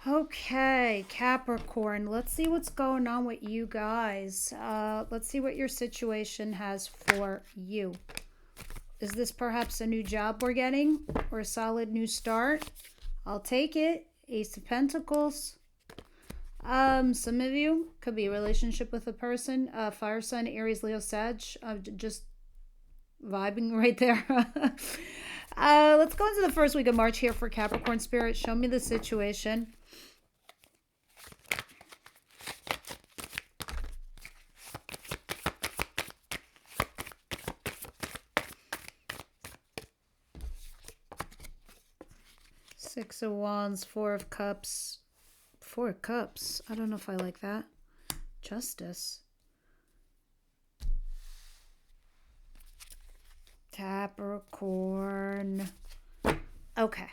Okay, Capricorn, let's see what's going on with you guys. Let's see what your situation has for you. Is this perhaps a new job we're getting or a solid new start? I'll take it. Ace of Pentacles. Some of you could be a relationship with a person, fire sign, Aries, Leo, Sag. Just vibing right there. Let's go into the first week of March here for Capricorn Spirit. Show me the situation. Six of Wands, Four of Cups. Four of Cups. I don't know if I like that. Justice. Capricorn. Okay.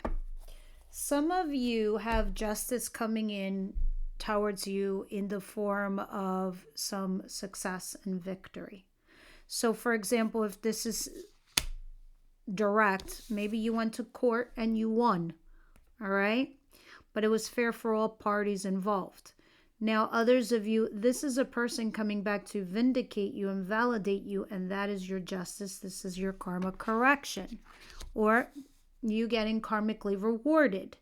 Some of you have justice coming in towards you in the form of some success and victory. So, for example, if this is direct, maybe you went to court and you won. All right? But it was fair for all parties involved. Now, others of you, this is a person coming back to vindicate you and validate you, and that is your justice. This is your karma correction, or you getting karmically rewarded.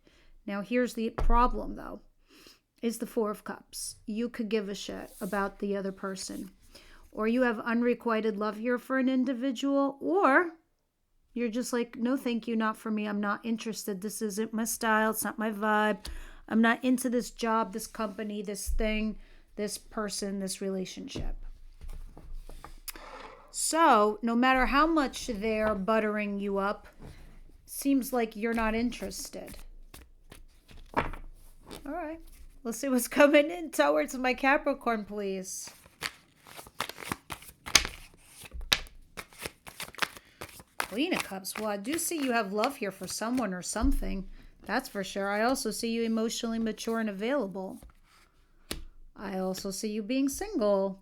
Now, here's the problem, though, is the Four of Cups. You could give a shit about the other person, or you have unrequited love here for an individual, or you're just like, no, thank you, not for me. I'm not interested. This isn't my style. It's not my vibe. I'm not into this job, this company, this thing, this person, this relationship. So no matter how much they're buttering you up, seems like you're not interested. All right. Let's see what's coming in towards my Capricorn, please. Queen of Cups. Well, I do see you have love here for someone or something. That's for sure. I also see you emotionally mature and available. I also see you being single.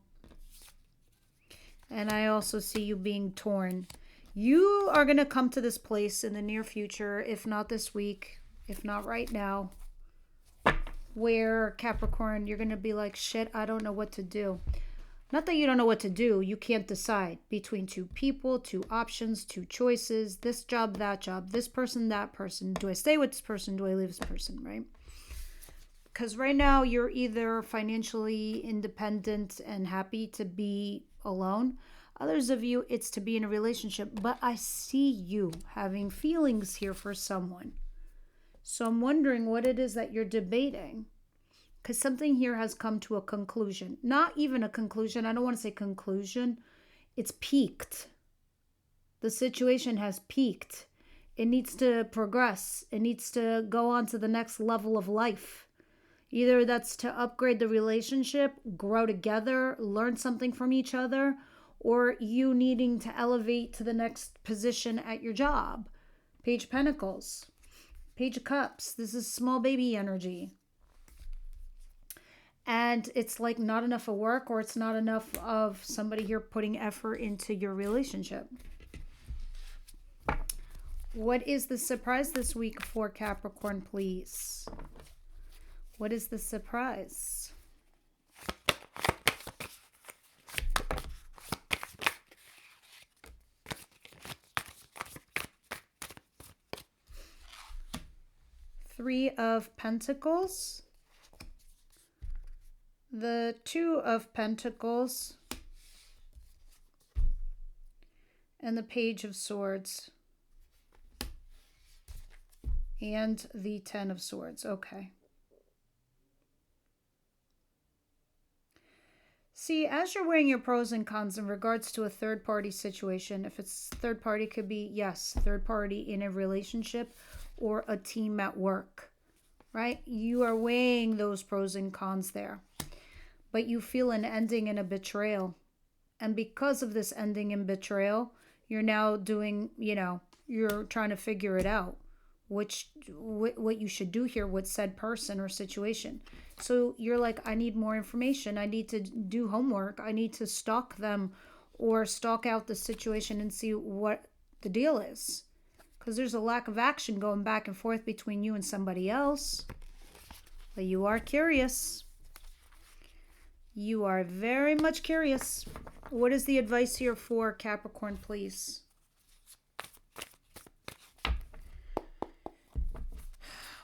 And I also see you being torn. You are going to come to this place in the near future, if not this week, if not right now, where, Capricorn, you're going to be like, shit, I don't know what to do. Not that you don't know what to do. You can't decide between two people, two options, two choices, this job, that job, this person, that person. Do I stay with this person? Do I leave this person, right? Because right now you're either financially independent and happy to be alone. Others of you, it's to be in a relationship. But I see you having feelings here for someone. So I'm wondering what it is that you're debating. Because something here has come to a conclusion. Not even a conclusion. I don't want to say conclusion. It's peaked. The situation has peaked. It needs to progress. It needs to go on to the next level of life. Either that's to upgrade the relationship, grow together, learn something from each other, or you needing to elevate to the next position at your job. Page of Pentacles. Page of Cups. This is small baby energy. And it's like not enough of work, or it's not enough of somebody here putting effort into your relationship. What is the surprise this week for Capricorn, please? What is the surprise? Three of Pentacles. The Two of Pentacles and the Page of Swords and the Ten of Swords. Okay. See, as you're weighing your pros and cons in regards to a third-party situation, if it's third party, could be, yes, third party in a relationship or a team at work, right? You are weighing those pros and cons there. But you feel an ending and a betrayal. And because of this ending and betrayal, you're now doing, you're trying to figure it out, what you should do here with said person or situation. So you're like, I need more information. I need to do homework. I need to stalk them or stalk out the situation and see what the deal is. Because there's a lack of action going back and forth between you and somebody else. But you are curious. You are very much curious. What is the advice here for Capricorn, please?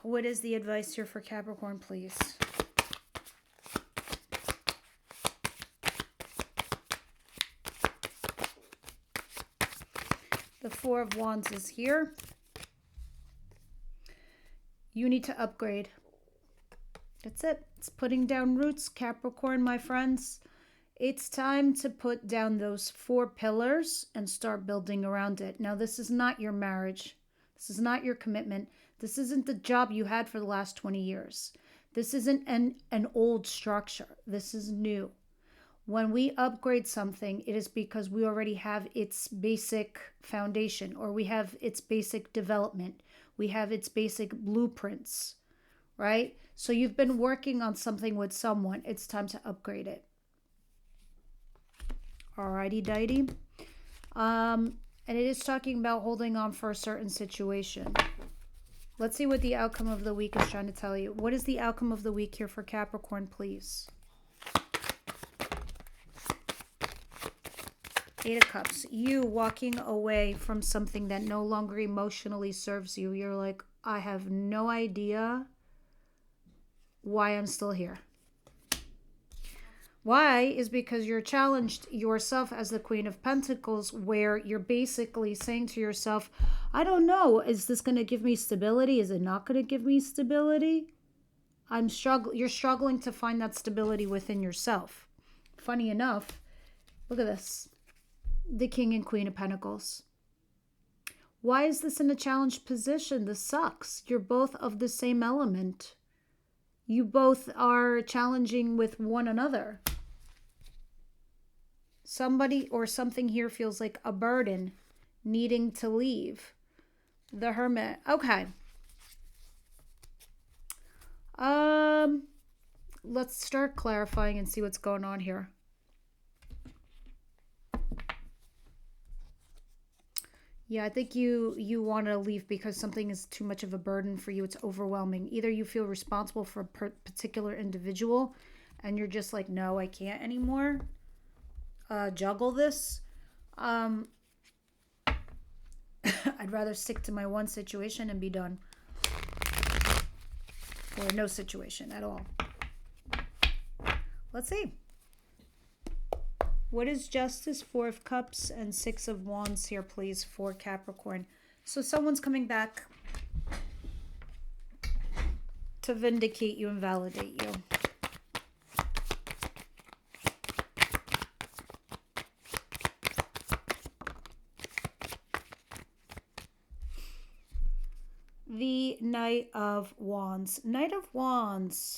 What is the advice here for Capricorn, please? The Four of Wands is here. You need to upgrade. That's it. It's putting down roots, Capricorn, my friends. It's time to put down those 4 pillars and start building around it. Now, this is not your marriage. This is not your commitment. This isn't the job you had for the last 20 years. This isn't an old structure. This is new. When we upgrade something, it is because we already have its basic foundation, or we have its basic development. We have its basic blueprints, right? So you've been working on something with someone. It's time to upgrade it. Alrighty, dighty. And it is talking about holding on for a certain situation. Let's see what the outcome of the week is trying to tell you. What is the outcome of the week here for Capricorn, please? 8 of Cups. You walking away from something that no longer emotionally serves you. You're like, I have no idea why I'm still here. Why is because you're challenged yourself as the Queen of Pentacles, where you're basically saying to yourself, I don't know, is this going to give me stability? Is it not going to give me stability? You're struggling to find that stability within yourself. Funny enough, look at this. The King and Queen of Pentacles. Why is this in a challenged position? This sucks. You're both of the same element. You both are challenging with one another. Somebody or something here feels like a burden, needing to leave. The Hermit. Okay. Let's start clarifying and see what's going on here. Yeah, I think you want to leave because something is too much of a burden for you. It's overwhelming. Either you feel responsible for a particular individual and you're just like, no, I can't anymore. Juggle this. I'd rather stick to my one situation and be done. Or no situation at all. Let's see. What is Justice, 4 of Cups, and 6 of Wands here, please, for Capricorn? So someone's coming back to vindicate you and validate you. The Knight of Wands. Knight of Wands.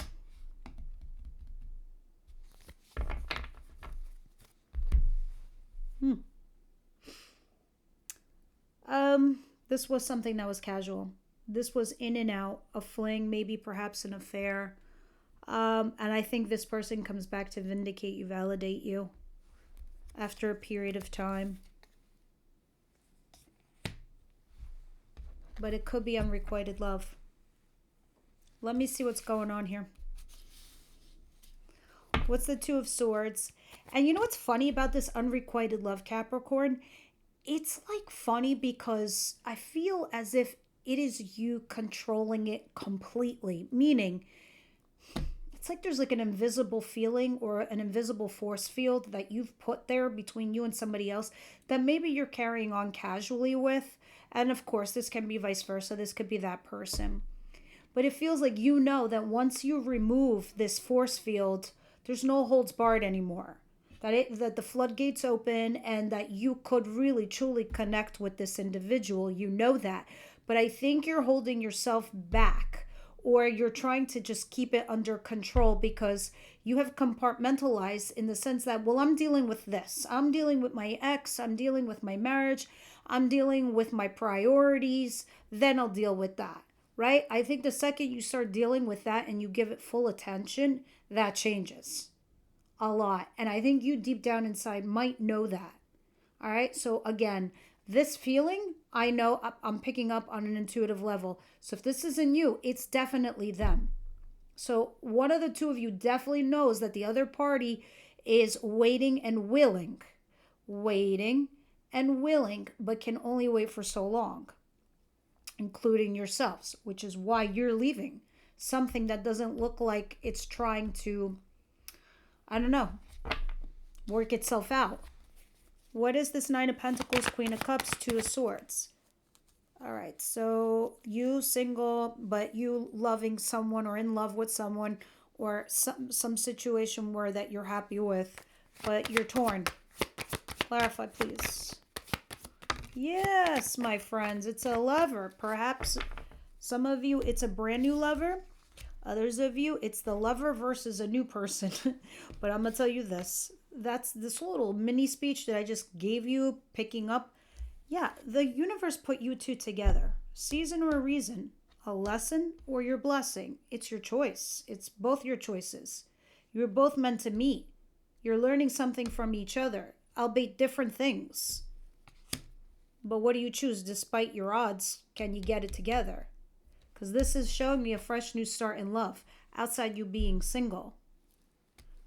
This was something that was casual. This was in and out, a fling, maybe perhaps an affair. And I think this person comes back to vindicate you, validate you after a period of time. But it could be unrequited love. Let me see what's going on here. What's the 2 of Swords? And you know what's funny about this unrequited love, Capricorn? It's like funny because I feel as if it is you controlling it completely. Meaning, it's like there's like an invisible feeling or an invisible force field that you've put there between you and somebody else that maybe you're carrying on casually with. And of course, this can be vice versa. This could be that person. But it feels like you know that once you remove this force field, there's no holds barred anymore. That the floodgates open and that you could really truly connect with this individual. You know that. But I think you're holding yourself back, or you're trying to just keep it under control because you have compartmentalized in the sense that, well, I'm dealing with this. I'm dealing with my ex. I'm dealing with my marriage. I'm dealing with my priorities. Then I'll deal with that, right? I think the second you start dealing with that and you give it full attention, that changes a lot. And I think you deep down inside might know that. All right. So again, this feeling, I know I'm picking up on an intuitive level. So if this isn't you, it's definitely them. So one of the two of you definitely knows that the other party is waiting and willing, but can only wait for so long, including yourselves, which is why you're leaving. Something that doesn't look like it's trying to, I don't know, work itself out. What is this Nine of Pentacles, Queen of Cups, Two of Swords? All right, so you single, but you loving someone or in love with someone, or some situation where that you're happy with, but you're torn. Clarify, please. Yes, my friends, it's a lover. Perhaps some of you, it's a brand new lover. Others of you, it's the lover versus a new person. But I'm going to tell you this. That's this little mini speech that I just gave you, picking up. Yeah, the universe put you two together. Season or reason. A lesson or your blessing. It's your choice. It's both your choices. You're both meant to meet. You're learning something from each other, albeit different things. But what do you choose? Despite your odds, can you get it together? Because this is showing me a fresh new start in love, outside you being single.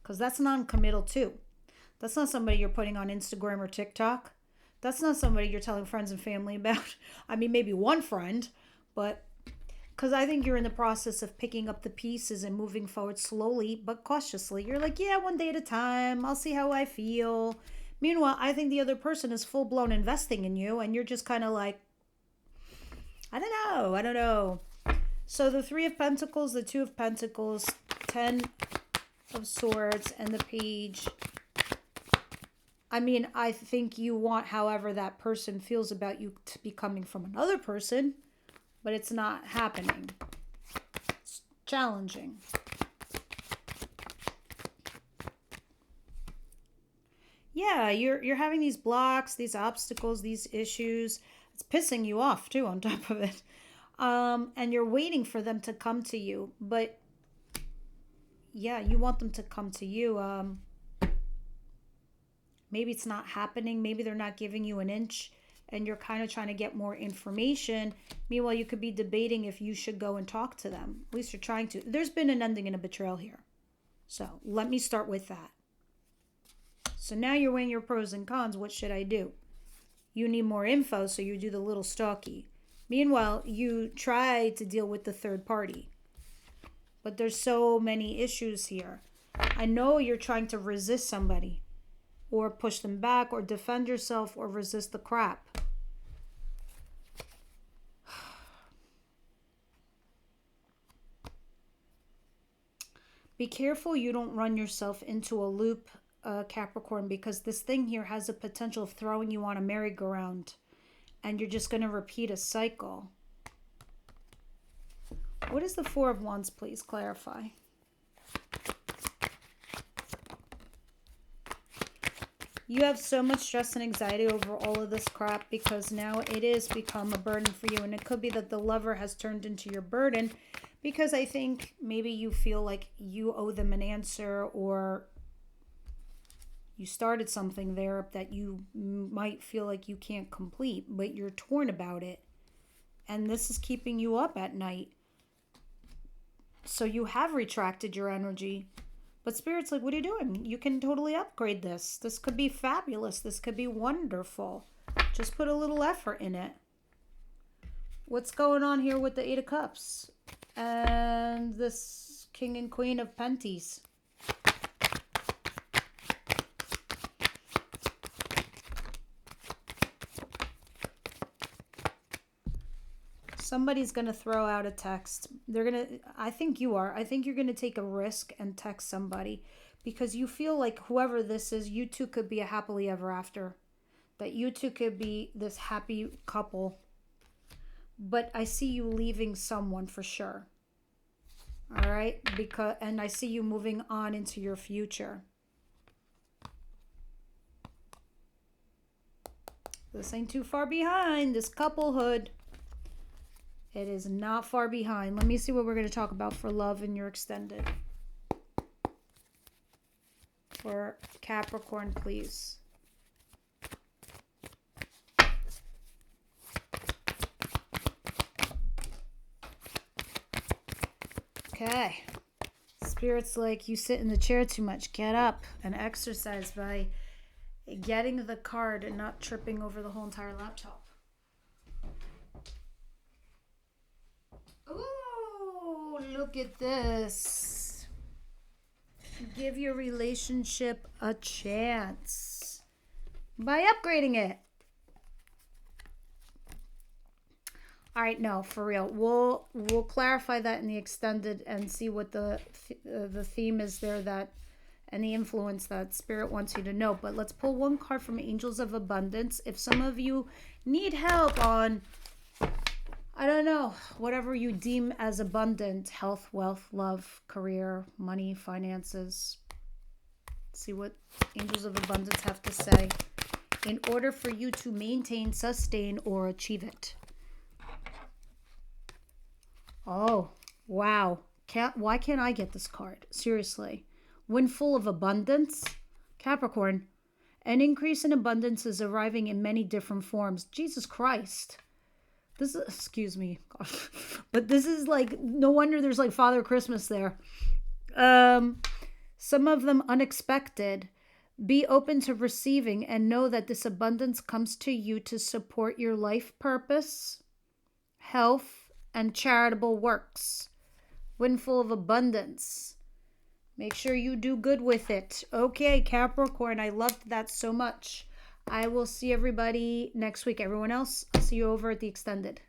Because that's non-committal too. That's not somebody you're putting on Instagram or TikTok. That's not somebody you're telling friends and family about. I mean, maybe one friend, but because I think you're in the process of picking up the pieces and moving forward slowly but cautiously. You're like, yeah, one day at a time. I'll see how I feel. Meanwhile, I think the other person is full-blown investing in you, and you're just kind of like, I don't know. So the Three of Pentacles, the Two of Pentacles, 10 of Swords, and the Page. I mean, I think you want however that person feels about you to be coming from another person, but it's not happening. It's challenging. Yeah, you're having these blocks, these obstacles, these issues. It's pissing you off too on top of it. And you're waiting for them to come to you, but yeah, you want them to come to you. Maybe it's not happening. Maybe they're not giving you an inch and you're kind of trying to get more information. Meanwhile, you could be debating if you should go and talk to them. At least you're trying to. There's been an ending and a betrayal here. So let me start with that. So now you're weighing your pros and cons. What should I do? You need more info, so you do the little stalky. Meanwhile, you try to deal with the third party. But there's so many issues here. I know you're trying to resist somebody, or push them back, or defend yourself, or resist the crap. Be careful you don't run yourself into a loop, Capricorn, because this thing here has the potential of throwing you on a merry-go-round, and you're just going to repeat a cycle. What is the Four of Wands, please? Clarify. You have so much stress and anxiety over all of this crap because now it is become a burden for you. And it could be that the lover has turned into your burden because I think maybe you feel like you owe them an answer, or you started something there that you might feel like you can't complete, but you're torn about it. And this is keeping you up at night. So you have retracted your energy. But Spirit's like, what are you doing? You can totally upgrade this. This could be fabulous. This could be wonderful. Just put a little effort in it. What's going on here with the Eight of Cups? And this King and Queen of Penties. Somebody's going to throw out a text. I think you are. I think you're going to take a risk and text somebody because you feel like whoever this is, you two could be a happily ever after. That you two could be this happy couple. But I see you leaving someone for sure. All right? And I see you moving on into your future. This ain't too far behind, this couplehood. It is not far behind. Let me see what we're going to talk about for love in your extended. For Capricorn, please. Okay. Spirit's like, you sit in the chair too much. Get up and exercise by getting the card and not tripping over the whole entire laptop. Ooh, look at this. Give your relationship a chance by upgrading it. All right, no, for real. We'll clarify that in the extended and see what the theme is there, that and the influence that Spirit wants you to know. But let's pull one card from Angels of Abundance. If some of you need help on, I don't know, whatever you deem as abundant, health, wealth, love, career, money, finances. See what Angels of Abundance have to say in order for you to maintain, sustain, or achieve it. Oh, wow. Why can't I get this card? Seriously. When full of abundance, Capricorn, an increase in abundance is arriving in many different forms. Jesus Christ. This is, excuse me, but this is like, no wonder there's like Father Christmas there. Some of them unexpected. Be open to receiving and know that this abundance comes to you to support your life purpose, health, and charitable works. When full of abundance. Make sure you do good with it. Okay, Capricorn, I loved that so much. I will see everybody next week. Everyone else, I'll see you over at the extended.